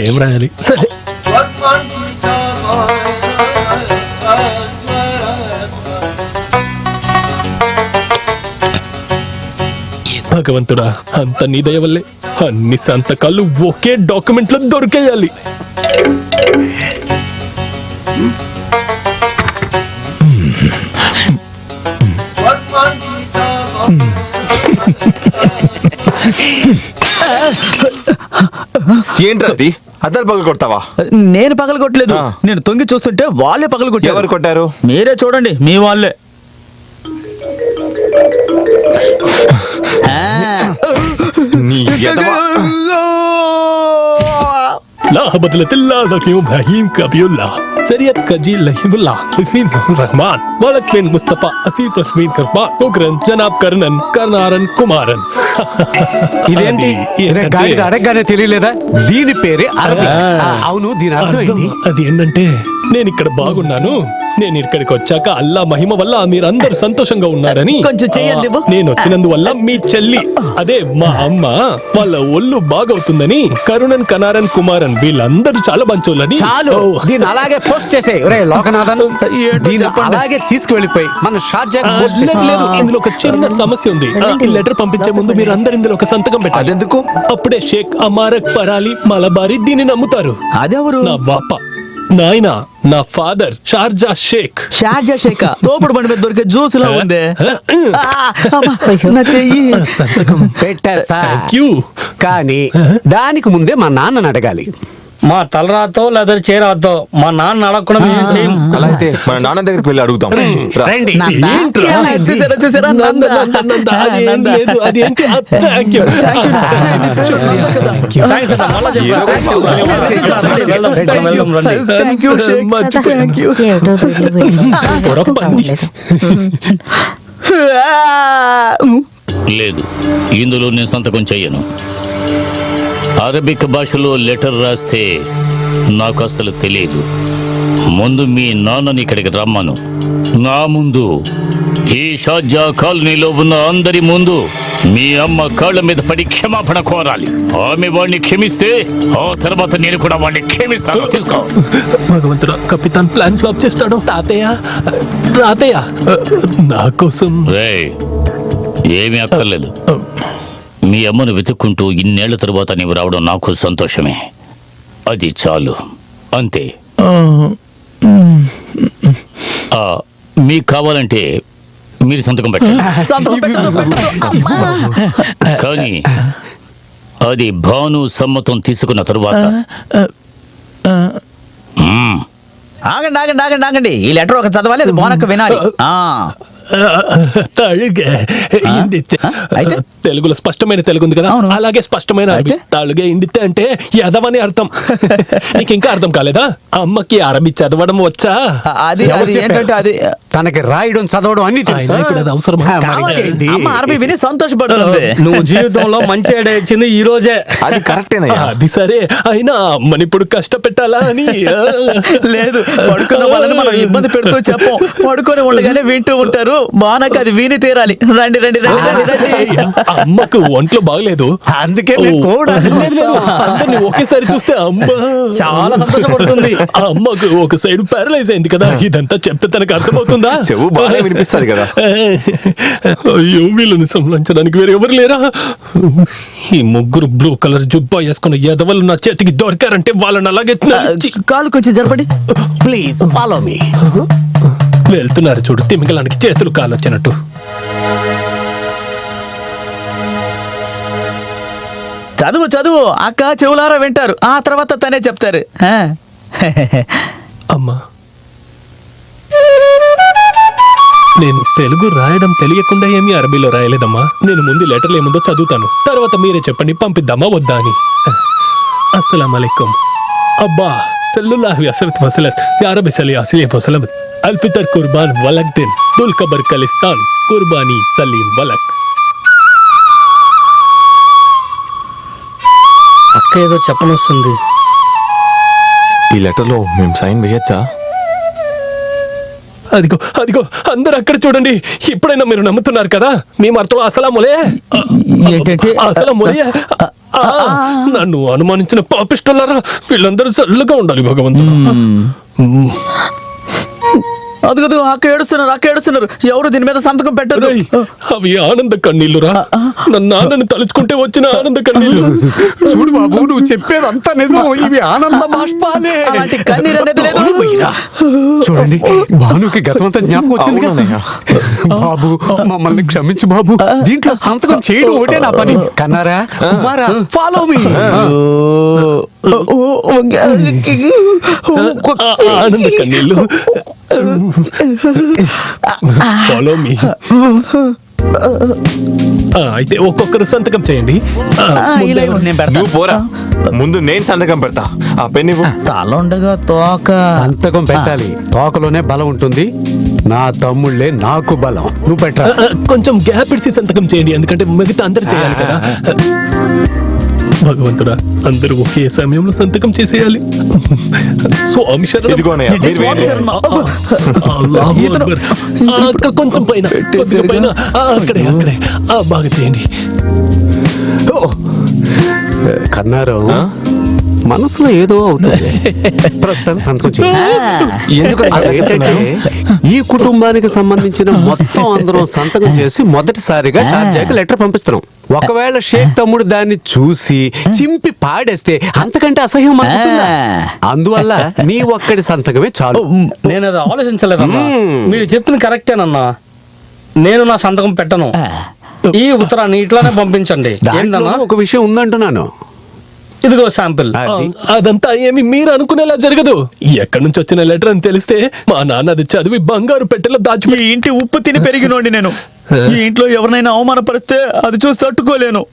ఏం రాయాలి? సరే, భగవంతుడా, అంత నీ దయ వల్లే అన్ని సంతకాలు ఒకే డాక్యుమెంట్ లో దొరికేయాలి. ఏంటది? అద్దాలు పగలు కొడతావా? నేను పగలు కొట్టలేదు. నేను తొంగి చూస్తుంటే వాళ్ళే పగలు కొట్టారు. ఎవరు కొట్టారు? మీరే చూడండి, మీ వాళ్ళే. لا بدلة الله ذكي إبراهيم كبي الله سرية كجيل لهيم الله حسين الرحمن ولد من مصطفى أسيف رسمين كربان وقرن جناب كرنن كرنارن كمارن. ఇదేంటి అడగగానే తెలియలేదా? దీని పేరే అరబిక్. అవును, దీని అర్థం ఏంటి? అది ఏంటంటే, నేను ఇక్కడ బాగున్నాను, నేను ఇక్కడికి వచ్చాక అల్లా మహిమ వల్ల మీరందరూ సంతోషంగా ఉన్నారని, కొంచెం చెయ్యండి. నేను వచ్చినందువల్ల మీ చెల్లి, అదే మా అమ్మ, వాళ్ళ ఒళ్ళు బాగవుతుందని కరుణన్ కనారన్ కుమారన్ వీళ్ళందరూ చాలా మంచోళ్ళని. చాలు, దీన్ని అలాగే పోస్ట్ చేసే లోకనాథన్. దీన్ని అలాగే తీసుకువెళ్ళిపోయి మన షార్జా. లేదు, ఇందులో ఒక చిన్న సమస్య ఉంది. ఈ లెటర్ పంపించే ముందు మీరు అందరు ఇందులో ఒక సంతకం పెట్టాలి. అదెందుకు? అప్పుడే షేక్ అమారక్ పరాలి మలబారి దీన్ని నమ్ముతారు. అదెవరు? నా బాప, నాయన, నా ఫాదర్ షార్జా షేక్. షార్జా షేక్ తోపుడు బండి మీద దొరికే జ్యూస్ లా ఉంది. పెట్టేస్తా. క్యూ. కానీ దానికి ముందే మా నాన్నని అడగాలి. మా తలరాతో లేదా చేరాతో మా నాన్న అడగకుండా మేము చేయం. అలా అయితే మన నాన్న దగ్గరికి వెళ్ళి అడుగుతాం. రండి. చూసారా చూసారా? నంద. థాంక్స్ అన్న, మళ్ళా చెప్పు. Thank you Shaik. Thank you. లేదు, ఇందులో నేను సంతకం చెయ్యను. అరబిక్ భాషలో లెటర్ రాస్తే నాకు అసలు తెలియదు. ముందు మీ నాన్నని ఇక్కడికి రమ్మను. నా ముందు, ఈ షార్జా కాలనీలో ఉన్న అందరి ముందు మీ అమ్మ కాళ్ళ మీద పడి క్షమాపణ కోరాలి. ఆమె వాడిని క్షమిస్తే ఆ తర్వాత నేను కూడా వాడిని క్షమిస్తాను. తీసుకో. భగవంతుడు, కపితాన్ ప్లాన్ ఫ్లాప్ చేస్తాడు. తాతయ్య నా కోసం. రేయ్, ఏమీ అక్కర్లేదు. మీ అమ్మను వెతుక్కుంటూ ఇన్నేళ్ల తరువాత నీవు రావడం నాకు సంతోషమే. అది చాలు, అంతే. మీకు కావాలంటే మీరు సంతకం పెట్టండి. కానీ అది భాను సమ్మతం తీసుకున్న తరువాత. ఆగండి ఆగండి ఆగండి ఆగండి. ఈ లెటర్ ఒక చదవాలి, అది బోనక్క వినాలి. అయితే తెలుగులో స్పష్టమైన తెలుగు ఉంది కదా, అలాగే స్పష్టమైన అరబీ. తాళుగే ఇండితే అంటే యదవని అర్థం. నీకు ఇంకా అర్థం కాలేదా? అమ్మకి అరబీ చదవడం వచ్చా? అది ఏంటంటే, అది తనకి రాయడం చదవడం అన్ని తెలుసు. ఇప్పుడు అది అవసరమా? అమ్మ అరబీ విని సంతోషపడుతుంది. నువ్వు జీవితంలో మంచి ఐడియా ఇచ్చింది ఈ రోజే. అది కరెక్టేనా? అది సరే, అయినా అమ్మని ఇప్పుడు కష్టపెట్టాలా అని. లేదు, పడుకున్న వాళ్ళని మనం ఇబ్బంది పెడుతూ చెప్పం. పడుకొని ఉండగానే వింటూ ఉంటారు. బానక్క అది విని తీరాలి. రండి రండి రండి. అమ్మకు ఒంట్లో బాగలేదు, అందుకే అందరిని ఒకేసారి చూస్తే అమ్మ చాలా సంతోషపడుతుంది. అమ్మకు ఒక సైడ్ పారలైజ్ అయింది కదా. ఇదంతా చెప్తే తనకు అర్థమవుతుందా? చెవు బాగా వినిపిస్తుంది కదా. అయ్యో, వీళ్ళని సంహరించడానికి వేరే ఎవరు లేరా? ఈ ముగ్గురు బ్లూ కలర్ జుబ్బా వేసుకున్న ఎదవలు నా చేతికి దొరికారంటే వాళ్ళని అలాగే కాలు కొంచెం జరపండి ప్లీజ్. Follow me. వెళ్తున్నారు చూడు, తిమింగలానికి చేతులు కాలు వచ్చినట్టు. చదువు చదువు అక్క, చెవులారా వింటారు. ఆ తర్వాత తనే చెప్తారు. అమ్మా, నేను తెలుగు రాయడం తెలియకుండా ఏమీ అరబీలో రాయలేదమ్మా. నేను ముందు లెటర్లు ఏముందో చదువుతాను, తర్వాత మీరే చెప్పండి పంపిద్దామా వద్దా అని. అస్సలాం అలైకుం అబ్బా సల్లల్లాహు అలైహి యా రబ్బి సల్లి అలైహి వసల్లం. అల్ఫితర్ కుర్బాన్ వలక్ దిన్ దుల్ కబర్ కలిస్తాన్ కుర్బానీ సలీం వలక్. అక్క ఏదో చెప్పనొస్తుంది. ఈ లెటర్లో మేము సైన్ వేయచ్చా? అదిగో అదిగో, అందరు అక్కడ చూడండి. ఇప్పుడైనా మీరు నమ్ముతున్నారు కదా? మేము అర్థం అసలాములే ఏంటంటే అసలాములే నన్ను అనుమానించిన పాపిష్టలారా వీళ్ళందరూ చల్లగా ఉండాలి భగవంతుడు. అదుగదు అక్క ఏడుస్తున్నారు ఎవరు దీని మీద సంతకం పెట్టరు. రేయ్, అవి ఆనంద కన్నీళ్లురా. నన్ను నాన్నని తలుచుకుంటే వచ్చిన ఆనంద కన్నీళ్లు. చూడు బాబు, నువ్వు చెప్పేది అంతా నిజం. ఇవి ఆనంద బాష్పాలే. అలాంటి కన్నీరు అనేది లేదు. చూడండి, భానుకి గతమంతా జ్ఞాపకం వచ్చింది కదా. అవునన్నయ్య. బాబు, మమ్మల్ని క్షమించు బాబు. దీంట్లో సంతకం చేయడం ఒకటే నా పని. కన్నారా, కుమారా, ఫాలో మీ. ఆనంద కన్నీళ్లు. Follow me. అయితే ఒక్కొక్కరు సంతకం చేయండి. నేను పెడతా. నువ్వు పోరా, ముందు నేను సంతకం పెడతా. ఆ పెన్ ఇవ్వు. తల ఉండగా తోక. సంతకం పెట్టాలి. తోకలోనే బలం ఉంటుంది. నా తమ్ముళ్ళే నాకు బలం. నువ్వు పెట్టరా. కొంచెం గ్యాప్ ఇడిసి సంతకం చేయండి, ఎందుకంటే మిగతా అందరు చేయాలి కదా. భగవంతుడా, అందరూ ఒకే సమయంలో సంతకం చేసేయాలి. స్వామి శరణం. ఇదిగోనయ్య, మీరు స్వామి వేయండి. శరణం. అల్లాహు అక్బర్. అక్కడ కొంచెం పైన, కొద్దిగా పైన. అక్కడే బాగా చేయండి. కన్నారం, మనసులో ఏదో అవుతుంది. ప్రస్తుతం సంతకం చేయండి. ఎందుకు అలా చెప్తున్నారు? ఈ కుటుంబానికి సంబంధించిన మొత్తం అందరం సంతకం చేసి మొదటిసారిగా షార్జాకి లెటర్ పంపిస్తున్నాం. ఒకవేళ షేక్ తమ్ముడు దాన్ని చూసి చింపి పాడేస్తే అంతకంటే అసహ్యం మనకుంటుందా? అందువల్ల నీ ఒక్కడి సంతకమే చాలు. నేను అది ఆలోచించలేదన్నా. మీరు చెప్పింది కరెక్టేనన్నా. నేను నా సంతకం పెట్టను. ఈ ఉత్తరాన్ని ఇట్లానే పంపించండి. దాంట్లో ఏందన్నా, ఒక విషయం ఉందంటున్నాను. ఇదిగో శాంపిల్. అది అదంతా ఏమి మీరు అనుకునేలా జరగదు. ఎక్కడి నుంచి వచ్చిన లెటర్ అని తెలిస్తే మా నాన్న అది చదివి బంగారు పెట్టెలో దాచి. ఈ ఇంటి ఉప్పు తిని పెరిగినోండి నేను. ఈ ఇంట్లో ఎవరినైనా అవమానపరిస్తే అది చూసి తట్టుకోలేను.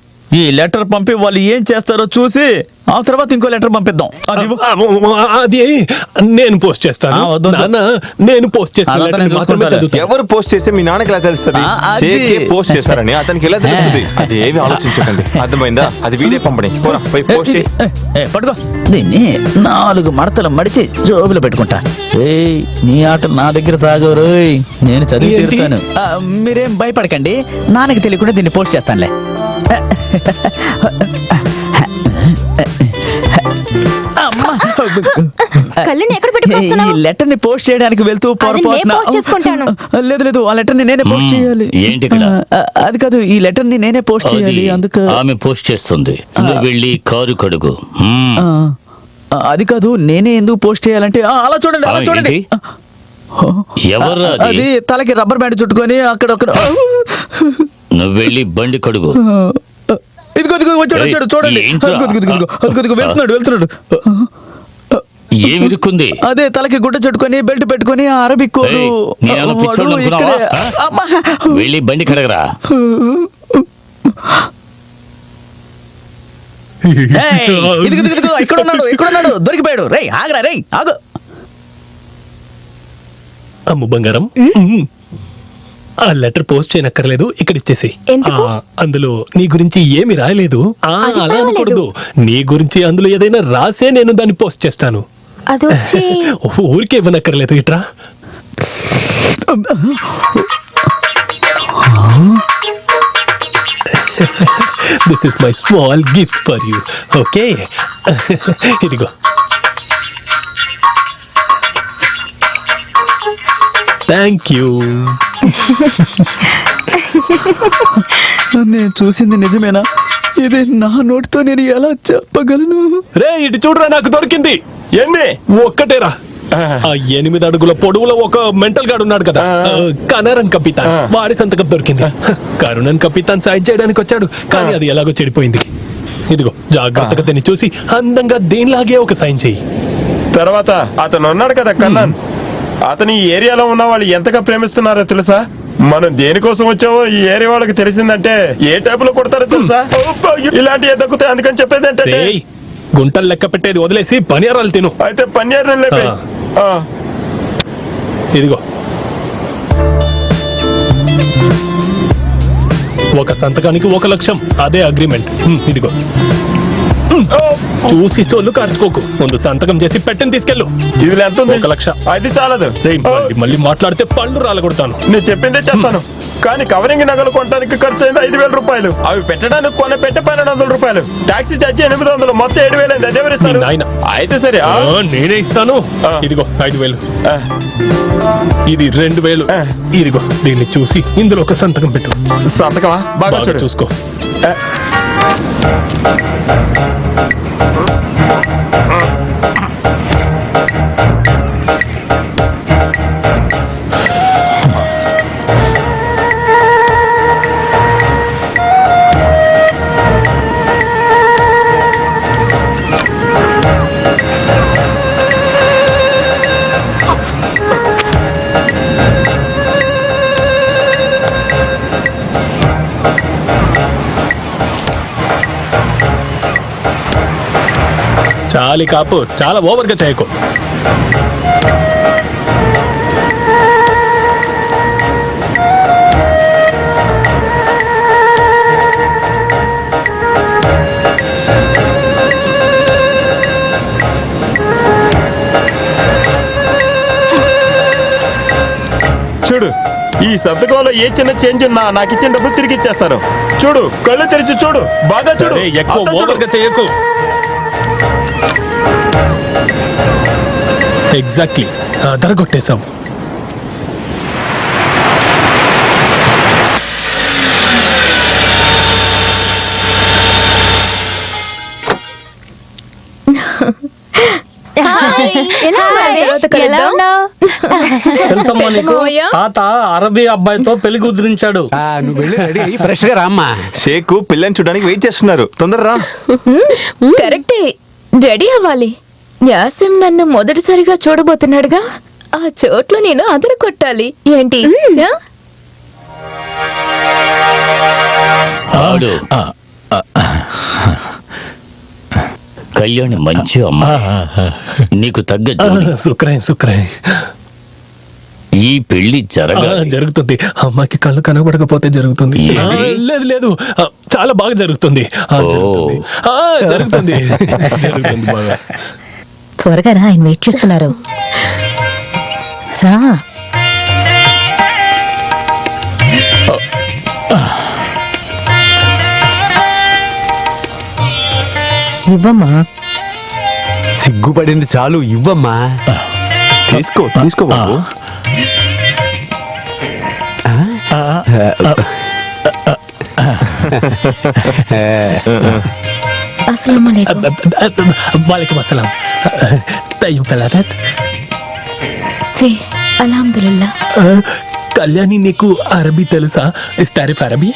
ఈ లెటర్ పంపి వాళ్ళు ఏం చేస్తారో చూసి ఆ తర్వాత ఇంకో లెటర్ పంపిద్దాం. అది ఇవ్వు. అది నేను పోస్ట్ చేస్తాను. వద్దు. నాన్న, నేను పోస్ట్ చేస్తాను. అదంతా నేను చూసుకుంటాను. ఎవరు పోస్ట్ చేస్తే మీ నాన్నకి ఎలా తెలుస్తుంది? అది- షేకే పోస్ట్ చేశారని అతనికి ఎలా తెలుస్తుంది? అది ఏమి ఆలోచించకండి, అర్థమైందా? అది వీడే పంపని. పోరా, పోయి పోస్ట్ చేయి. పట్టుకో దీన్ని 4 మడతలు మడిచి జోబులో పెట్టుకుంటా. ఏయ్, నీ ఆట నా దగ్గర సాగరు. నేను చదివి ఏంటి? తీరుతాను. మీరేం భయపడకండి, నాన్నకి తెలియకుండా దీన్ని పోస్ట్ చేస్తానులే. అమ్మా. కళ్ళని ఎక్కడ పెట్టి ఈ పోస్తున్నావు? లెటర్ ని పోస్ట్ చేయడానికి వెళ్తూ అది నేను పోస్ట్ చేసుకుంటాను. లేదు ఆ లెటర్ ని నేనే పోస్ట్ చేయాలి. ఏంటి ఇక్కడ? అది కాదు, ఈ లెటర్ ని నేనే పోస్ట్ చేయాలి. అందుకు ఆమె పోస్ట్ చేస్తుంది, నువ్వు వెళ్ళి కారు కడుగు. అది కాదు, నేనే ఎందుకు పోస్ట్ చేయాలంటే అలా చూడండి, అలా చూడండి. ఎవరు అది తలకి రబ్బర్ బ్యాండ్ చుట్టుకొని అక్కడ నువ్వు వెళ్ళి బండి కడుగు. ఇదిగో వచ్చాడు చూడండి. ఏంట్రా? అదిగో వెళ్తున్నాడు. ఏమి ఇరుక్కుంది? అదే తలకి గుడ్డ చుట్టుకొని బెల్ట్ పెట్టుకొని అరబిక్ కోడు. ఏయ్, నేనేమన్నా పిచ్చోడిని అనుకున్నావా? వెళ్ళి బండి కడగరా. ఇదిగో ఇక్కడ ఉన్నాడు దొరికిపోయాడు. రేయ్ ఆగరా, రేయ్ ఆగు. అమ్ము బంగారం, ఆ లెటర్ పోస్ట్ చేయనక్కర్లేదు, ఇక్కడ ఇచ్చేసి. ఎందుకు? అందులో నీ గురించి ఏమి రాయలేదు. అది అలా పర్వాలేదు. అనకూడదు. నీ గురించి అందులో ఏదైనా రాసే నేను దాన్ని పోస్ట్ చేస్తాను. అదొచ్చి ఊరికే ఇవ్వనక్కర్లేదు. ఇట్రా. This is my small gift for you. Okay, ఇదిగో. Thank you. నేను చూసింది నిజమేనా? ఇది నా నోటితో నేను ఎలా చెప్పగలను? రే, ఇటు చూడరా, నాకు దొరికింది. ఎన్ని? ఒక్కటేరా. ఆ 8 అడుగుల పొడవులో ఒక మెంటల్ గాడు ఉన్నాడు కదా, కనరన్ కపితాన్. వాడి సంతకం దొరికింది. కరుణన్ కపితాన్ సాయం చేయడానికి వచ్చాడు, కానీ అది ఎలాగో చెడిపోయింది. ఇదిగో, జాగ్రత్తగా తిని చూసి అందంగా దీనిలాగే ఒక సైన్ చెయ్యి. తర్వాత అతను ఉన్నాడు కదా కన్నాన్, అతని ఈ ఏరియాలో ఉన్న వాళ్ళు ఎంతగా ప్రేమిస్తున్నారో తెలుసా? మనం దేనికోసం వచ్చామో ఈ ఏరియా వాళ్ళకి తెలిసిందంటే ఏ టైప్ లో కొడతారో తెలుసా? ఇలాంటివి దక్కుతాయి, అందుకని చెప్పేది ఏంటంటే రేయ్, గుంటలు లెక్క పెట్టేది వదిలేసి పనియారాలు తిను. అయితే పన్నీర్ లేపే. ఇదిగో, ఒక సంతకానికి 1 లక్షం, అదే అగ్రిమెంట్. ఇదిగో, చూసి సొల్లు కార్చుకోకు. ముందు సంతకం చేసి పెట్టిన తీసుకెళ్ళు. ఇది ఎంత ఉంది? 1 లక్ష. అది చాలదు. రేయ్, మళ్ళీ మాట్లాడితే పళ్ళు రాలగొడతాను. నేను చెప్పిందే చేస్తాను, కానీ కవరింగ్ నగలు కొనడానికి ఖర్చు అయింది 5,000 రూపాయలు. అవి పెట్టడానికి కొన పెట్టి 1,200 రూపాయలు. రూపాయలు, టాక్సీ ఛార్జీ 800, మొత్తం 7,000 అయింది. అదే ఎవరిస్తారు? మీ నాయన. అయితే సరే నేనే ఇస్తాను. ఆ. ఇదిగో 5,000. ఆ, ఇది 2,000. ఆ. ఇదిగో దీన్ని చూసి ఇందులో ఒక సంతకం పెట్టు. సంతకమా? బాగా బాగా చూడు. చూసుకో. ఆ, చాలి కాపు, చాలా ఓవర్గా చేయకు. చూడు, ఈ సంతకంలో ఏ చిన్న చేంజ్ ఉన్నా నాకు ఇచ్చిన డబ్బులు తిరిగి ఇచ్చేస్తాను. చూడు, కళ్ళు తెరిచి చూడు, బాగా చూడు. అరే, ఎక్కువ అంతా చూడు. ఓవర్గా చేయకు. ఎగ్జాక్ట్లీ అదరగొట్టేశావు. ఎలా ఉన్నారు? ఎలా ఉన్నావు? తెలుసమ్మా నీకు, మావయ్య? తాత అరబీ అబ్బాయితో పెళ్లి కుదిరించాడు. నువ్వు వెళ్ళి రెడీ అయ్యి ఫ్రెష్ గా రామ్మా. షేక్ పిల్లని చూడడానికి వెయిట్ చేస్తున్నారు. తొందరరా. కరెక్టే, రెడీ అవ్వాలి. యాసిం నన్ను మొదటిసారిగా చూడబోతున్నాడుగా, ఆ చోట్లో నేను అదర కొట్టాలి. ఏంటి ఆ? ఆడు కళ్యాణి మంచి అమ్మ, నీకు తగ్గ జోడి. శుక్రయ్ ఈ పెళ్లి జరగాలి. జరుగుతుంది. అమ్మాయికి కళ్ళు కనబడకపోతే జరుగుతుంది. ఏంటి? లేదు చాలా బాగా జరుగుతుంది. జరుగుతుంది. జరుగుతుంది జరుగుతుంది బాగా. త్వరగా రా, ఆయన వెయిట్ చేస్తున్నారు. రా. ఇవ్వమ్మా. సిగ్గుపడింది చాలు, ఇవ్వమ్మా. తీసుకో బాబు. అస్సలాముఅలైకుం. వాలేకుం అస్సలాం. తయ్యం ఫలారత్. సే అల్హమ్దులిల్లా. కళ్యాణి, నీకు అరబీ తెలుసా? ఇస్ తారిఫ్ అరబీ?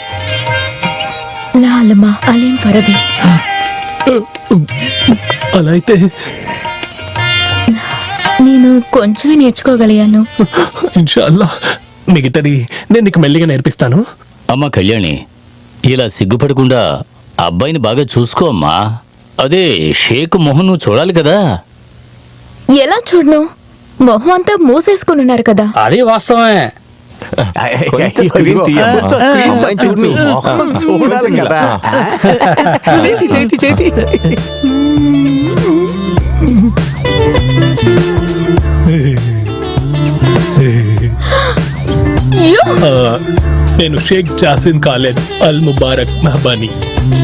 లా అలమా అలీం ఫరబీ. అలా అయితే నేను కొంచెమే నేర్చుకోగలిగాను. ఇన్షాల్లా మిగతాది నేను నీకు మెల్లిగా నేర్పిస్తాను. అమ్మ కళ్యాణి, ఇలా సిగ్గుపడకుండా అబ్బాయిని బాగా చూసుకో అమ్మా. అదే షేక్ మొహం నువ్వు చూడాలి కదా. ఎలా చూడను? మొహం అంతా మూసేసుకుని ఉన్నారు కదా. అది వాస్తవమే. కొంచెం స్క్రీన్ తీయమ్మా. అమ్మాయిని చూడు. మొహం చూడాలి కదా. చేతి నేను షేక్ జాసిన్ ఖాలిద్ అల్ ముబారక్ మెహబానీ,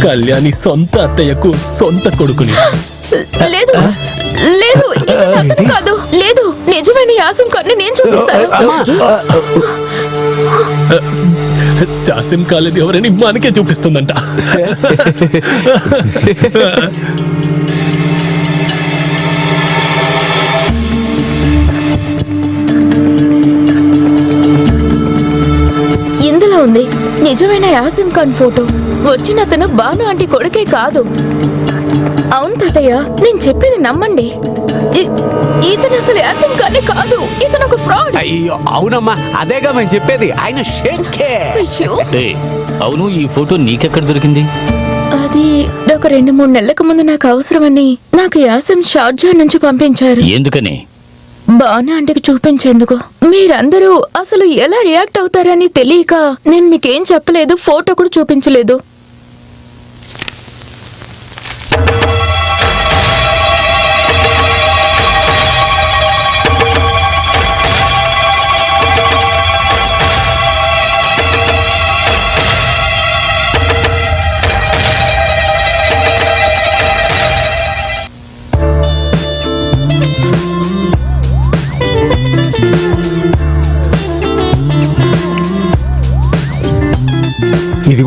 కళ్యాణి సొంత అత్తయ్యకు సొంత కొడుకుని. లేదు లేదు, ఇది నా అతను కాదు. లేదు, నిజమైన యాసిం ఖాన్ని నేను చూపిస్తాను. జాసిం ఖాలిద్ ఎవరని మనకే చూపిస్తుందంట. ఇందులో ఉంది నిజమైన యాసిం ఖాన్ ఫోటో. వచ్చిన అతను బాను ఆంటీ కొడుకే కాదు. అవును తాతయ్య, నేను చెప్పేది నమ్మండి. ఇతను అసలు యాసిం ఖానే కాదు. ఇతను ఒక ఫ్రాడ్. అయ్యో అవునమ్మా, అదేగా మేము చెప్పేది. ఆయన షేకే. అయ్యో, ఏయ్, అవును, ఈ ఫోటో నీకెక్కడ దొరికింది? అది ఒక 2-3 నెలలకు ముందు నాకు అవసరమని నాకు యాసిం షార్జా నుంచి పంపించారు. ఎందుకని? బాను ఆంటీకి చూపించేందుకు. మీరందరూ అసలు ఎలా రియాక్ట్ అవుతారని తెలియక నేను మీకేం చెప్పలేదు, ఫోటో కూడా చూపించలేదు.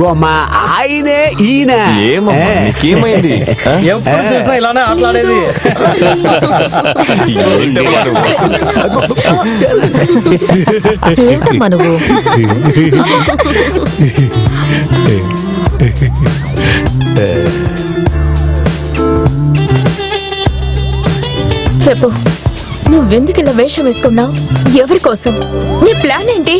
ఇదిగో అమ్మా ఆయనే ఈయన ఏమమ్మా నీకేమైంది ఆ? ఎప్పుడు చూసినా ఇలానే ఆటలాడేది. ఏంటమ్మా నువ్వు? ఏమిటమ్మా నువ్వు? చెప్పు, నువ్వెందుకు ఇలా వేషం వేసుకున్నావు? ఎవరి కోసం? నీ ప్లాన్ ఏంటి?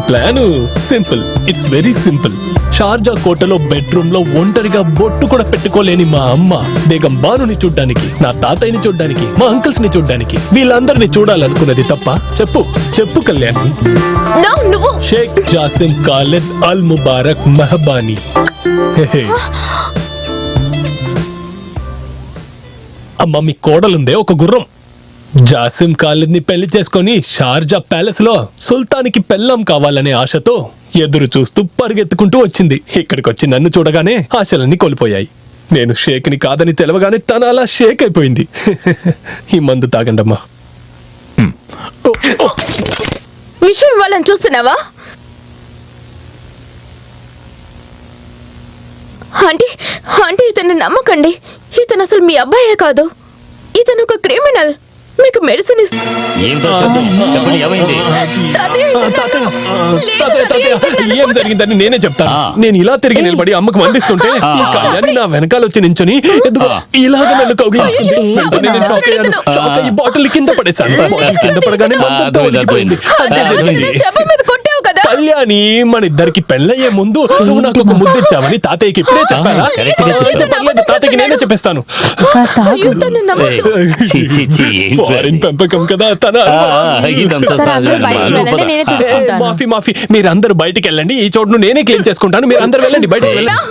Plan simple, it's very simple. Sharjah కోటలో బెడ్రూమ్ లో ఒంటరిగా బొట్టు కూడా పెట్టుకోలేని మా అమ్మ బేగం బానుని చూడ్డానికి, నా తాతయ్యని చూడ్డానికి, మా అంకుల్స్ ని చూడ్డానికి, వీళ్ళందరినీ చూడాలనుకున్నది తప్ప? చెప్పు చెప్పు కళ్యాణి. నో, నువ్వు షేక్ జాసిం ఖాలిద్ అల్ ముబారక్ మెహబానీ. అమ్మ, మీ కోడలుందే ఒక గుర్రం. జాసిం ఖాలిద్ ని పెళ్లి చేసుకొని షార్జా ప్యాలెస్ లో సుల్తానికి పెళ్ళాం కావాలనే ఆశతో ఎదురు చూస్తూ పరిగెత్తుకుంటూ వచ్చింది. ఇక్కడికి వచ్చి నన్ను చూడగానే ఆశలన్నీ కోల్పోయాయి. నేను షేక్ ని కాదని తెలవగానే తన అలా షేక్ అయిపోయింది. ఈ మందు తాగండమ్మా. విషయం ఇవ్వాలని చూస్తున్నావా? ఆంటీ ఆంటీ, ఇతన్ని నమ్మకండి. ఇతను అసలు మీ అబ్బాయే కాదు. ఇతను ఒక క్రిమినల్. మీకు మెడిసిన్ ఏంటో శబ్దం? చెప్పండి, ఏమైంది? ఏం జరిగిందని నేనే చెప్తాను. ఆ. నేను ఇలా తిరిగి నిలబడి అమ్మకు వందిస్తుంటే ఈ కళ్యాణి నా వెనకాల వచ్చి నించుని ఎదుగు ఇలాగ నన్ను కౌగిలించుకుంది. వెంటనే నేను షాక్ అయ్యాను. షాక్ అయ్యి బాటిల్ కింద పడేశాను. బాటిల్ కింద పడగానే మందంతా అర్థమైంది. ఒలికిపోయింది. చెప్ప మీద కొట్టావు కదా. కళ్యాణి, మన ఇద్దరికి పెళ్ళయ్యే ముందు నువ్వు నాకు ఒక ముద్దిచ్చావని తాతయ్యకి ఇప్పుడే చెప్పాలా? కరెక్ట్గా చెప్పావు. అయితే పర్లేదు, తాతయ్యకి నేనే చెప్పేస్తాను. కాస్త ఆగు. అయ్యో, తను నమ్మద్దు. ఛీ, ఛీ, ఛీ, ఏంట్రా ఫారిన్ ఇది? పెంపకం కదా తన. ఇదంతా సరే, అందరూ సహజమేనమ్మా. బయటికి నువ్వు వెళ్ళండి, పద. నేనే చూసుకుంటాను. మాఫీ మాఫీ, మీరు అందరూ బయటికి వెళ్ళండి. ఈ చోటును నేనే క్లీన్ చేసుకుంటాను. మీరు అందరూ వెళ్ళండి, బయటికి వెళ్ళండి.